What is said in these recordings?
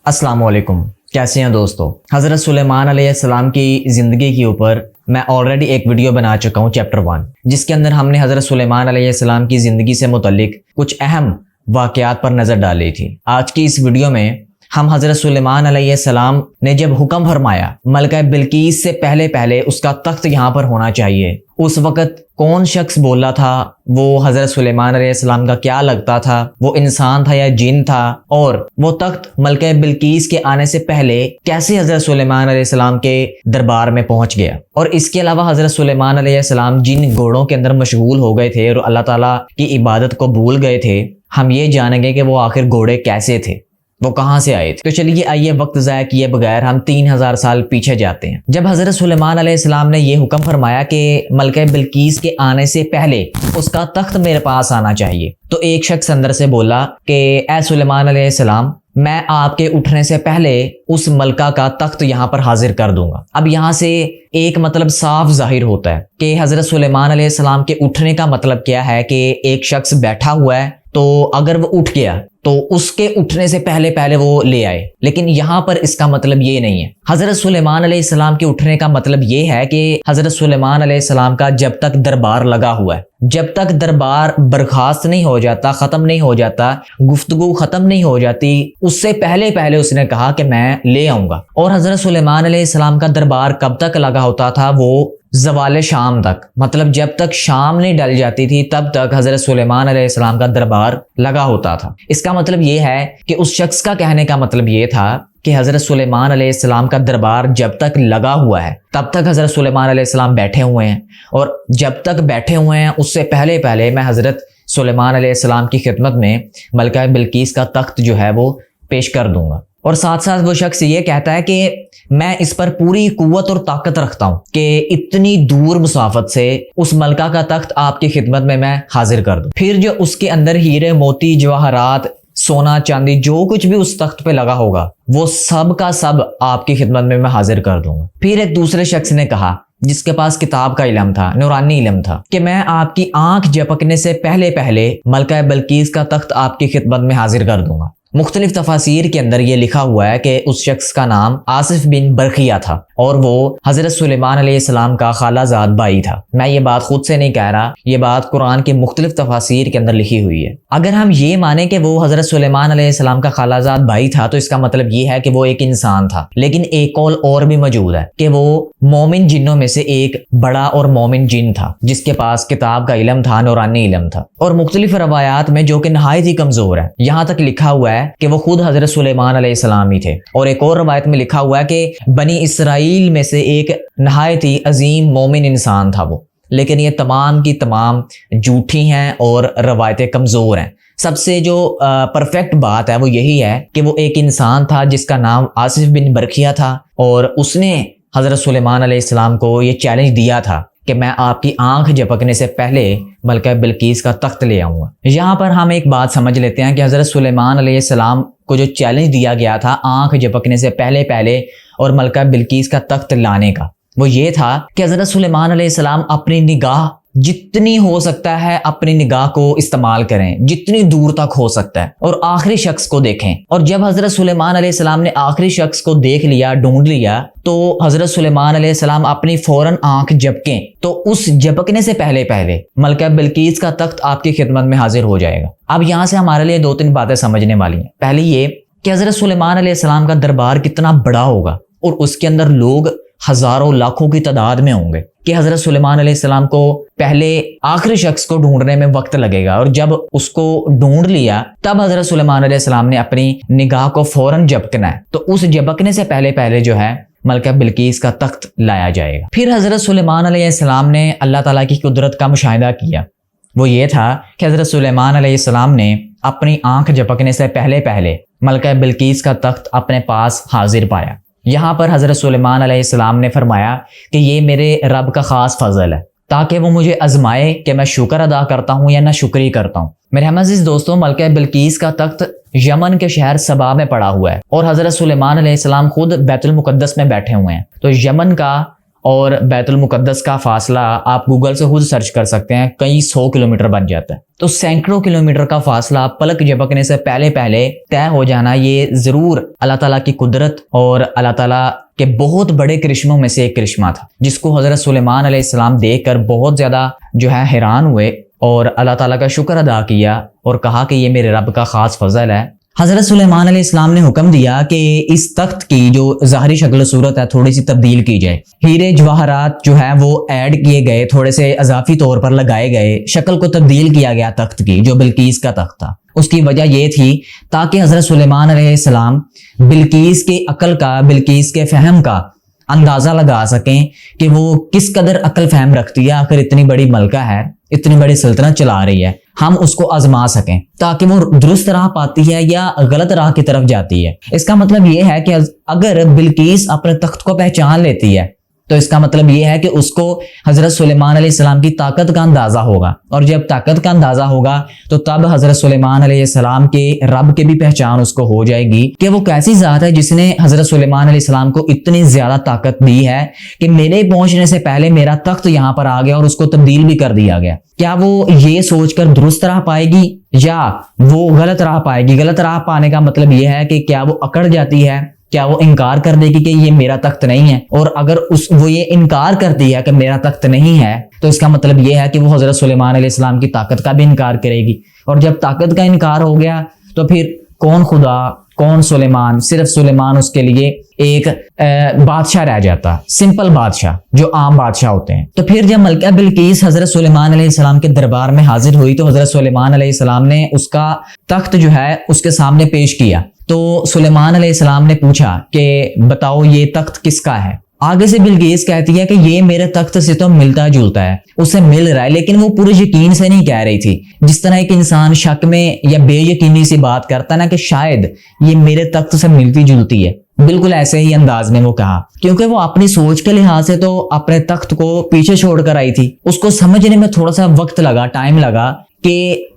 अस्सलाम वालेकुम, कैसे हैं दोस्तों। हज़रत सुलेमान अलैहिस्सलाम की ज़िंदगी के ऊपर मैं ऑलरेडी एक वीडियो बना चुका हूँ चैप्टर 1, जिसके अंदर हमने हज़रत सुलेमान अलैहिस्सलाम की ज़िंदगी से मुतल्लिक कुछ अहम वाक़यात पर नज़र डाली थी। आज की इस वीडियो में हम हज़रत सुलेमान अलैहिस्सलाम ने जब हुक्म फरमाया मलका बिल्कीस से पहले उसका तख्त यहाँ पर होना चाहिए, उस वक़्त कौन शख्स बोला था, वो हज़रत सुलेमान अलैहिस्सलाम का क्या लगता था, वो इंसान था या जिन था, और वो तख्त मलका बिल्कीस के आने से पहले कैसे हज़रत सुलेमान अलैहिस्सलाम के दरबार में पहुंच गया। और इसके अलावा हज़रत सुलेमान अलैहिस्सलाम जिन घोड़ों के अंदर मशगूल हो गए थे और अल्लाह ताला की इबादत को भूल गए थे, हम ये जानेंगे कि वो आखिर घोड़े कैसे थे, वो कहाँ से आए थे। तो चलिए आइए वक्त ज़ाया किए बगैर हम 3000 साल पीछे जाते हैं। जब हज़रत सुलेमान अलैहिस्सलाम ने ये हुक्म फरमाया कि मलका बिल्कीस के आने से पहले उसका तख्त मेरे पास आना चाहिए, तो एक शख्स अंदर से बोला कि ए सुलेमान अलैहिस्सलाम, मैं आपके उठने से पहले उस मलका का तख्त यहाँ पर हाजिर कर दूंगा। अब यहाँ से एक मतलब साफ जाहिर होता है कि हज़रत सुलेमान अलैहिस्सलाम के उठने का मतलब क्या है कि एक शख्स बैठा हुआ है, तो अगर वो उठ गया तो उसके उठने से पहले वो ले आए। लेकिन यहाँ पर इसका मतलब ये नहीं है। हज़रत सुलेमान अलैहिस्सलाम के उठने का मतलब ये है कि हज़रत सुलेमान अलैहिस्सलाम का जब तक दरबार लगा हुआ है, जब तक दरबार बर्खास्त नहीं हो जाता, ख़त्म नहीं हो जाता, गुफ्तगू ख़त्म नहीं हो जाती, उससे पहले उसने कहा कि मैं ले आऊँगा। और हज़रत सुलेमान अलैहिस्सलाम का दरबार कब तक लगा होता था? वो ज़वाल शाम तक, मतलब जब तक शाम नहीं डल जाती थी तब तक हज़रत सुलेमान अलैहिस्सलाम का दरबार लगा होता था। इसका मतलब ये है कि उस शख्स का कहने का मतलब ये था कि हज़रत सुलेमान अलैहिस्सलाम का दरबार जब तक लगा हुआ है तब तक हज़रत सुलेमान अलैहिस्सलाम बैठे हुए हैं, और जब तक बैठे हुए हैं उससे पहले मैं हज़रत सुलेमान अलैहिस्सलाम की खिदमत में मलका बिल्कीस का तख्त जो है वो पेश कर दूंगा। और साथ साथ वो शख्स ये कहता है कि मैं इस पर पूरी कुव्वत और ताकत रखता हूँ कि इतनी दूर मुसाफत से उस मलका का तख्त आपकी खिदमत में मैं हाजिर कर दूँ। फिर जो उसके अंदर हीरे मोती जवाहरात सोना चांदी जो कुछ भी उस तख्त पे लगा होगा वो सब का सब आपकी खिदमत में मैं हाजिर कर दूंगा। फिर एक दूसरे शख्स ने कहा, जिसके पास किताब का इल्म था, नूरानी इल्म था, कि मैं आपकी आंख झपकने से पहले मलका बिल्कीस का तख्त आपकी खिदमत में हाजिर कर दूंगा। मुख्तलिफ तफासीर के अंदर ये लिखा हुआ है कि उस शख्स का नाम आसिफ बिन बरखिया था और वो हज़रत सुलेमान अलैहिस्सलाम का खालाजाद भाई था। मैं ये बात खुद से नहीं कह रहा, ये बात कुरान के मुख्तलिफ तफासीर के अंदर लिखी हुई है। अगर हम ये माने कि वो हज़रत सुलेमान अलैहिस्सलाम का खालाजाद भाई था तो इसका मतलब ये है कि वो एक इंसान था। लेकिन एक कौल और भी मौजूद है कि वो मोमिन जिन्नों में से एक बड़ा और मोमिन जिन था जिसके पास किताब का इल्म था, नूरानी इल्म था। और मुख्तलिफ रवायात में जो कि नहायत ही कमजोर है, यहाँ तक लिखा हुआ है कि वो खुद हज़रत सुलेमान अलैहिस्सलाम ही थे। और एक और रवायत में लिखा हुआ है कि बनी इसराइल में से एक नहायत ही अजीम मोमिन इंसान था वो। लेकिन ये तमाम की तमाम झूठी हैं और रवायतें कमज़ोर हैं। सबसे जो परफेक्ट बात है वो यही है कि वो एक इंसान था जिसका नाम आसिफ बिन बरखिया था और उसने हज़रत सुलेमान अलैहिस्सलाम को ये चैलेंज दिया था कि मैं आपकी आंख झपकने से पहले मलका बिल्कीस का तख्त ले आऊँगा। यहाँ पर हम एक बात समझ लेते हैं कि हज़रत सुलेमान अलैहिस्सलाम को जो चैलेंज दिया गया था आंख झपकने से पहले और मलका बिल्कीस का तख्त लाने का, वो ये था कि हज़रत सुलेमान अलैहिस्सलाम अपनी निगाह जितनी हो सकता है अपनी निगाह को इस्तेमाल करें, जितनी दूर तक हो सकता है, और आखिरी शख्स को देखें। और जब हज़रत सुलेमान अलैहिस्सलाम ने आखिरी शख्स को देख लिया, ढूंढ लिया, तो हज़रत सुलेमान अलैहिस्सलाम अपनी फौरन आंख झपकें तो उस झपकने से पहले मलका बिल्कीस का तख्त आपकी खिदमत में हाजिर हो जाएगा। अब यहाँ से हमारे लिए 2-3 बातें समझने वाली हैं। पहली ये कि हज़रत सुलेमान अलैहिस्सलाम का दरबार कितना बड़ा होगा और उसके अंदर लोग हजारों लाखों की तादाद में होंगे कि हज़रत सुलेमान अलैहिस्सलाम को पहले आखिरी शख्स को ढूंढने में वक्त लगेगा, और जब उसको ढूंढ लिया तब हज़रत सुलेमान अलैहिस्सलाम ने अपनी निगाह को फौरन झपकना है, तो उस झपकने से पहले जो है मलका बिल्कीस का तख्त लाया जाएगा। फिर हज़रत सुलेमान अलैहिस्सलाम ने अल्लाह ताला की कुदरत का मुशाहिदा किया। वो ये था कि हज़रत सुलेमान अलैहिस्सलाम ने अपनी आंख झपकने से पहले मलका बिल्कीस का तख्त अपने पास हाजिर पाया। यहाँ पर हज़रत सुलेमान अलैहिस्सलाम ने फरमाया कि ये मेरे रब का ख़ास फजल है ताकि वो मुझे आजमाए कि मैं शुक्र अदा करता हूँ या ना शुक्री करता हूँ। मेरे अज़ीज़ दोस्तों, मलका बिल्कीस का तख्त यमन के शहर सबा में पड़ा हुआ है और हज़रत सुलेमान अलैहिस्सलाम खुद बैतुल मुक़द्दस में बैठे हुए हैं। तो यमन का اور بیت المقدس کا فاصلہ آپ گوگل سے خود سرچ کر سکتے ہیں، کئی 100 کلومیٹر بن جاتا ہے۔ تو سینکڑوں کلومیٹر کا فاصلہ پلک جھپکنے سے پہلے طے ہو جانا، یہ ضرور اللہ تعالیٰ کی قدرت اور اللہ تعالیٰ کے بہت بڑے کرشموں میں سے ایک کرشمہ تھا، جس کو حضرت سلیمان علیہ السلام دیکھ کر بہت زیادہ حیران ہوئے اور اللہ تعالیٰ کا شکر ادا کیا اور کہا کہ یہ میرے رب کا خاص فضل ہے۔ حضرت سلیمان علیہ السلام نے حکم دیا کہ اس تخت کی جو ظاہری شکل و صورت ہے تھوڑی سی تبدیل کی جائے، ہیرے جواہرات وہ ایڈ کیے گئے، تھوڑے سے اضافی طور پر لگائے گئے، شکل کو تبدیل کیا گیا تخت کی، جو بلقیس کا تخت تھا۔ اس کی وجہ یہ تھی تاکہ حضرت سلیمان علیہ السلام بلقیس کی عقل کا، بلقیس کے فہم کا اندازہ لگا سکیں کہ وہ کس قدر عقل فہم رکھتی ہے، آخر اتنی بڑی ملکہ ہے، اتنی بڑی سلطنت چلا رہی ہے، ہم اس کو آزما سکیں تاکہ وہ درست راہ پاتی ہے یا غلط راہ کی طرف جاتی ہے۔ اس کا مطلب یہ ہے کہ اگر بلقیس اپنے تخت کو پہچان لیتی ہے تو اس کا مطلب یہ ہے کہ اس کو حضرت سلیمان علیہ السلام کی طاقت کا اندازہ ہوگا، اور جب طاقت کا اندازہ ہوگا تو تب حضرت سلیمان علیہ السلام کے رب کی بھی پہچان اس کو ہو جائے گی کہ وہ کیسی ذات ہے جس نے حضرت سلیمان علیہ السلام کو اتنی زیادہ طاقت دی ہے کہ میرے پہنچنے سے پہلے میرا تخت یہاں پر آ گیا اور اس کو تبدیل بھی کر دیا گیا۔ کیا وہ یہ سوچ کر درست راہ پائے گی یا وہ غلط راہ پائے گی؟ غلط راہ پانے کا مطلب یہ ہے کہ کیا وہ اکڑ جاتی ہے، کیا وہ انکار کر دے گی کہ یہ میرا تخت نہیں ہے؟ اور اگر وہ یہ انکار کرتی ہے کہ میرا تخت نہیں ہے تو اس کا مطلب یہ ہے کہ وہ حضرت سلیمان علیہ السلام کی طاقت کا بھی انکار کرے گی، اور جب طاقت کا انکار ہو گیا تو پھر کون خدا کون سلیمان؟ صرف سلیمان اس کے لیے ایک بادشاہ رہ جاتا، سمپل بادشاہ جو عام بادشاہ ہوتے ہیں۔ تو پھر جب ملکہ بلقیس حضرت سلیمان علیہ السلام کے دربار میں حاضر ہوئی تو حضرت سلیمان علیہ السلام نے اس کا تخت اس کے سامنے پیش کیا۔ تو سلیمان علیہ السلام نے پوچھا کہ بتاؤ یہ تخت کس کا ہے؟ آگے سے بلقیس کہتی ہے کہ یہ میرے تخت سے تو ملتا جلتا ہے، اسے مل رہا ہے، لیکن وہ پورے یقین سے نہیں کہہ رہی تھی، جس طرح ایک انسان شک میں یا بے یقینی سی بات کرتا ہے نا کہ شاید یہ میرے تخت سے ملتی جلتی ہے، بالکل ایسے ہی انداز میں وہ کہا، کیونکہ وہ اپنی سوچ کے لحاظ سے تو اپنے تخت کو پیچھے چھوڑ کر آئی تھی۔ اس کو سمجھنے میں تھوڑا سا وقت لگا، ٹائم لگا کہ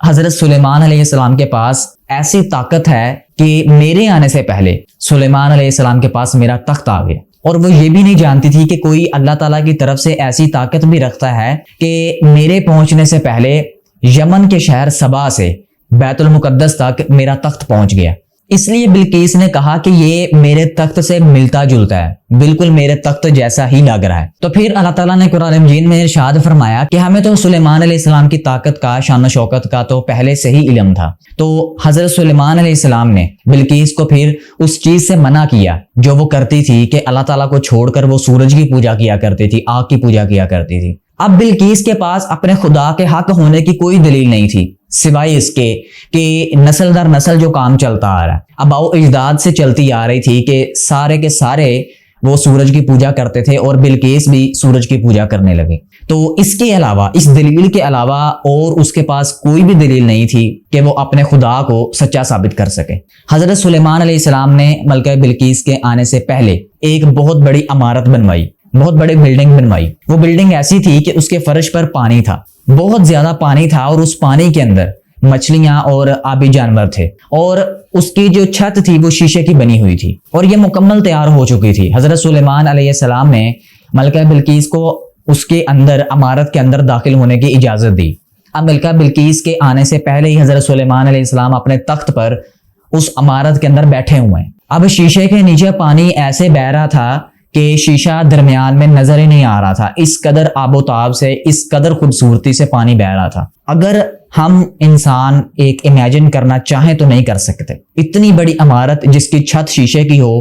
حضرت سلیمان علیہ السلام کے پاس ایسی طاقت ہے کہ میرے آنے سے پہلے سلیمان علیہ السلام کے پاس میرا تخت آ گیا، اور وہ یہ بھی نہیں جانتی تھی کہ کوئی اللہ تعالیٰ کی طرف سے ایسی طاقت بھی رکھتا ہے کہ میرے پہنچنے سے پہلے یمن کے شہر سبا سے بیت المقدس تک میرا تخت پہنچ گیا۔ اس لیے بلقیس نے کہا کہ یہ میرے تخت سے ملتا جلتا ہے، بالکل میرے تخت جیسا ہی لگ رہا ہے۔ تو پھر اللہ تعالیٰ نے قرآن مجید میں ارشاد فرمایا کہ ہمیں تو سلیمان علیہ السلام کی طاقت کا، شان و شوکت کا تو پہلے سے ہی علم تھا۔ تو حضرت سلیمان علیہ السلام نے بلقیس کو پھر اس چیز سے منع کیا جو وہ کرتی تھی کہ اللہ تعالیٰ کو چھوڑ کر وہ سورج کی پوجا کیا کرتی تھی، آگ کی پوجا کیا کرتی تھی۔ اب بلقیس کے پاس اپنے خدا کے حق ہونے کی کوئی دلیل نہیں تھی سوائے اس کے کہ نسل در نسل جو کام چلتا آ رہا ہے، آباء و اجداد سے چلتی آ رہی تھی کہ سارے کے سارے وہ سورج کی پوجا کرتے تھے اور بلقیس بھی سورج کی پوجا کرنے لگے۔ تو اس کے علاوہ، اس دلیل کے علاوہ اور اس کے پاس کوئی بھی دلیل نہیں تھی کہ وہ اپنے خدا کو سچا ثابت کر سکے۔ حضرت سلیمان علیہ السلام نے ملکہ بلقیس کے آنے سے پہلے ایک بہت بڑی عمارت بنوائی، بہت بڑی بلڈنگ بنوائی۔ وہ بلڈنگ ایسی تھی کہ اس کے فرش پر پانی تھا، بہت زیادہ پانی تھا، اور اس پانی کے اندر مچھلیاں اور آبی جانور تھے، اور اس کی جو چھت تھی وہ شیشے کی بنی ہوئی تھی، اور یہ مکمل تیار ہو چکی تھی۔ حضرت سلیمان علیہ السلام نے ملکہ بلقیس کو اس کے اندر، عمارت کے اندر داخل ہونے کی اجازت دی۔ اب ملکہ بلقیس کے آنے سے پہلے ہی حضرت سلیمان علیہ السلام اپنے تخت پر اس عمارت کے اندر بیٹھے ہوئے ہیں۔ اب شیشے کے نیچے پانی ایسے بہہ رہا تھا کہ شیشہ درمیان میں نظر ہی نہیں آ رہا تھا، اس قدر آب و تاب سے، اس قدر خوبصورتی سے پانی بہہ رہا تھا۔ اگر ہم انسان ایک امیجن کرنا چاہیں تو نہیں کر سکتے، اتنی بڑی عمارت جس کی چھت شیشے کی ہو،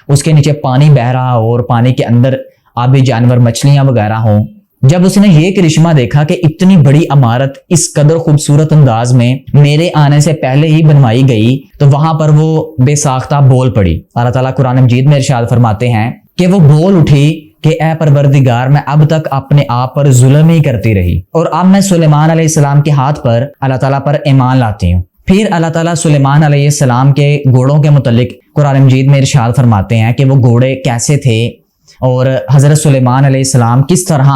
اس کے نیچے پانی بہہ رہا ہو، اور پانی کے اندر آبی جانور، مچھلیاں وغیرہ ہوں۔ جب اس نے یہ کرشمہ دیکھا کہ اتنی بڑی عمارت اس قدر خوبصورت انداز میں میرے آنے سے پہلے ہی بنوائی گئی، تو وہاں پر وہ بے ساختہ بول پڑی۔ اللہ تعالیٰ قرآن مجید میں ارشاد فرماتے ہیں کہ وہ بول اٹھی کہ اے پروردگار، میں اب تک اپنے آپ پر ظلم ہی کرتی رہی، اور اب میں سلیمان علیہ السلام کے ہاتھ پر اللہ تعالیٰ پر ایمان لاتی ہوں۔ پھر اللہ تعالیٰ سلیمان علیہ السلام کے گھوڑوں کے متعلق قرآن مجید میں ارشاد فرماتے ہیں کہ وہ گھوڑے کیسے تھے، اور حضرت سلیمان علیہ السلام کس طرح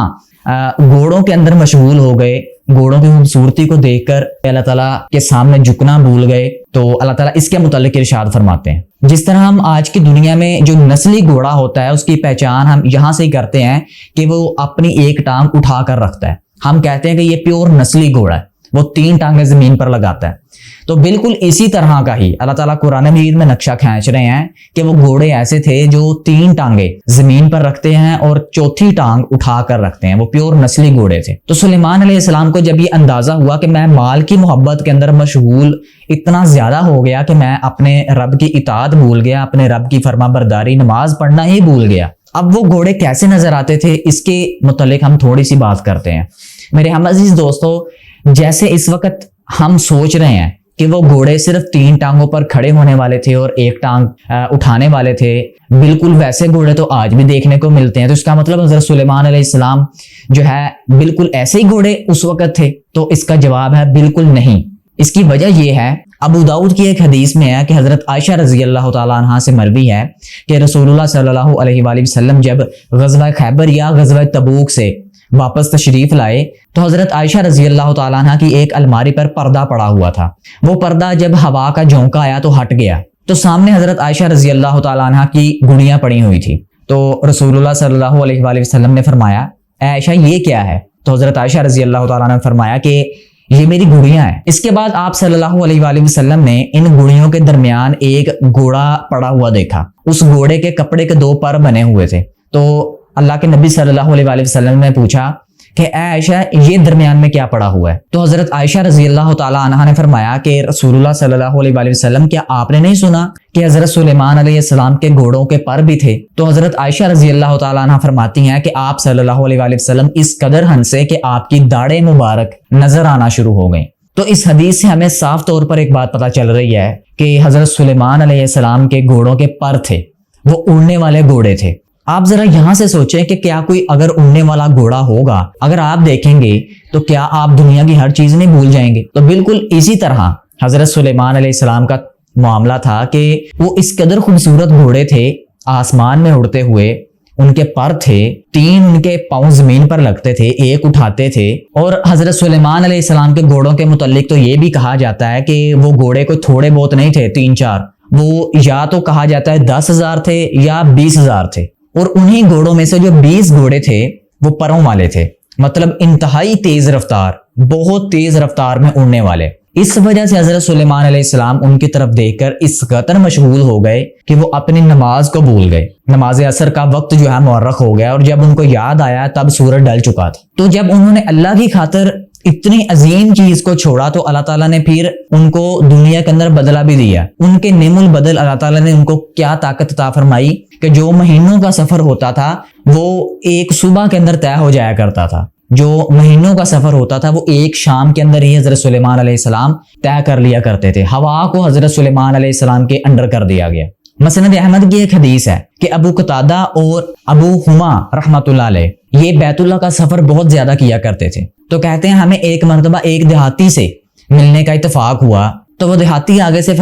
گھوڑوں کے اندر مشغول ہو گئے घोड़ों की खूबसूरती को देखकर अल्लाह ताला के सामने झुकना भूल गए। तो अल्लाह ताला इसके मुतालिक इरशाद फरमाते हैं, जिस तरह हम आज की दुनिया में जो नस्ली घोड़ा होता है उसकी पहचान हम यहाँ से ही करते हैं कि वो अपनी एक टांग उठा कर रखता है। हम कहते हैं कि ये प्योर नस्ली घोड़ा है, वो 3 टांगें जमीन पर लगाता है। तो बिल्कुल इसी तरह का ही अल्लाह ताला कुरान मजीद में नक्शा खींच रहे हैं कि वो घोड़े ऐसे थे जो 3 टांगे जमीन पर रखते हैं और चौथी टांग उठा कर रखते हैं, वो प्योर नस्ली घोड़े थे। तो सुलेमान अलैहिस्सलाम को जब ये अंदाजा हुआ कि मैं माल की मोहब्बत के अंदर मशगूल इतना ज्यादा हो गया कि मैं अपने रब की इताअत भूल गया, अपने रब की फर्मा बरदारी नमाज पढ़ना ही भूल गया। अब वो घोड़े कैसे नजर आते थे इसके मुतालिक हम थोड़ी सी बात करते हैं। मेरे हम अजीज दोस्तों, जैसे इस वक्त हम सोच रहे हैं कि वो घोड़े सिर्फ 3 टांगों पर खड़े होने वाले थे और एक टांग उठाने वाले थे, बिल्कुल वैसे घोड़े तो आज भी देखने को मिलते हैं। तो इसका मतलब हज़रत सुलेमान अलैहिस्सलाम जो है बिल्कुल ऐसे ही घोड़े उस वक्त थे? तो इसका जवाब है बिल्कुल नहीं। इसकी वजह यह है, अबू दाऊद की एक हदीस में है कि हजरत आयशा रजी अल्लाह तआला अन्हा से मरवी है कि रसूलुल्लाह सल्लल्लाहु अलैहि वसल्लम जब गज़वा खैबर या गज़वा तबूक से वापस तशरीफ लाए तो हजरत आयशा रजी अल्लाह तआला अन्हा की एक अलमारी पर पर्दा पड़ा हुआ था। वो पर्दा जब हवा का झोंका आया तो हट गया, तो सामने हजरत आयशा रजी अल्लाह तआला अन्हा की गुड़ियां पड़ी हुई थी। तो रसूलुल्लाह सल्लल्लाहु अलैहि वसल्लम ने फरमाया, आयशा ये क्या है? तो हजरत आयशा रजी अल्लाह तआला ने फरमाया कि ये मेरी गुड़ियां हैं। इसके बाद आप सल्लल्लाहु अलैहि वसल्लम ने इन गुड़ियों के दरमियान एक घोड़ा पड़ा हुआ देखा। उस घोड़े के कपड़े के 2 पर बने हुए थे। तो अल्लाह के नबी सल्लल्लाहु अलैहि वसल्लम ने पूछा कि आयशा ये दरमियान में क्या पड़ा हुआ है? तो हजरत आयशा रजी अल्लाह तआला अन्हा ने फरमाया कि रसूलुल्लाह सल्लल्लाहु अलैहि वसल्लम क्या आपने नहीं सुना कि हजरत सुलेमान अलैहिस्सलाम के घोड़ों के पर भी थे? तो हजरत आयशा रजी अल्लाह तआला अन्हा फरमाती हैं कि आप सल्लल्लाहु अलैहि वसल्लम इस कदर हंसे कि आपकी दाढ़ें मुबारक नजर आना शुरू हो गई। तो इस हदीस से हमें साफ तौर पर एक बात पता चल रही है कि हजरत सुलेमान अलैहिस्सलाम के घोड़ों के पर थे, वो उड़ने वाले घोड़े थे। आप जरा यहां से सोचें कि क्या कोई अगर उड़ने वाला घोड़ा होगा, अगर आप देखेंगे तो क्या आप दुनिया की हर चीज नहीं भूल जाएंगे? तो बिल्कुल इसी तरह हजरत सुलेमान अलैहिस्सलाम का मामला था कि वो इस कदर खूबसूरत घोड़े थे, आसमान में उड़ते हुए, उनके पर थे, 3 उनके पांव जमीन पर लगते थे, एक उठाते थे। और हजरत सुलेमान अलैहिस्सलाम के घोड़ों के मुतालिक तो ये भी कहा जाता है कि वो घोड़े कोई थोड़े बहुत नहीं थे, 3-4, वो या तो कहा जाता है 10,000 थे या 20,000 थे। और उन्हीं घोड़ों में से जो 20 घोड़े थे वो परों वाले थे, मतलब इंतहाई तेज रफ्तार, बहुत तेज रफ्तार में उड़ने वाले। इस वजह से हजरत सुलेमान अलैहिस्सलाम उनकी तरफ देखकर इस कदर मशगूल हो गए कि वो अपनी नमाज को भूल गए। नमाज असर का वक्त जो है मुअर्रख हो गया और जब उनको याद आया तब सूरज ढल चुका था। तो जब उन्होंने अल्लाह की खातिर इतनी अजीम चीज को छोड़ा तो अल्लाह ताला ने फिर उनको दुनिया के अंदर बदला भी दिया। उनके नेमुल बदल अल्लाह ताला ने उनको क्या ताकत अता फरमाई कि जो महीनों का सफर होता था वो एक सुबह के अंदर तय हो जाया करता था। जो महीनों का सफर होता था वो एक शाम के अंदर ही हजरत सुलेमान अलैहिस्सलाम तय कर लिया करते थे। हवा को हजरत सुलेमान अलैहिस्सलाम के अंडर कर दिया गया। मसनद अहमद की एक हदीस है कि अबू कतादा और अबू हुमा रहमतुल्लाह अलैह ये बैतुल्लाह का सफर बहुत ज्यादा किया करते थे। तो कहते हैं हमें एक मर्तबा एक देहाती से मिलने का इत्तेफाक हुआ, तो वो देहाती आगे से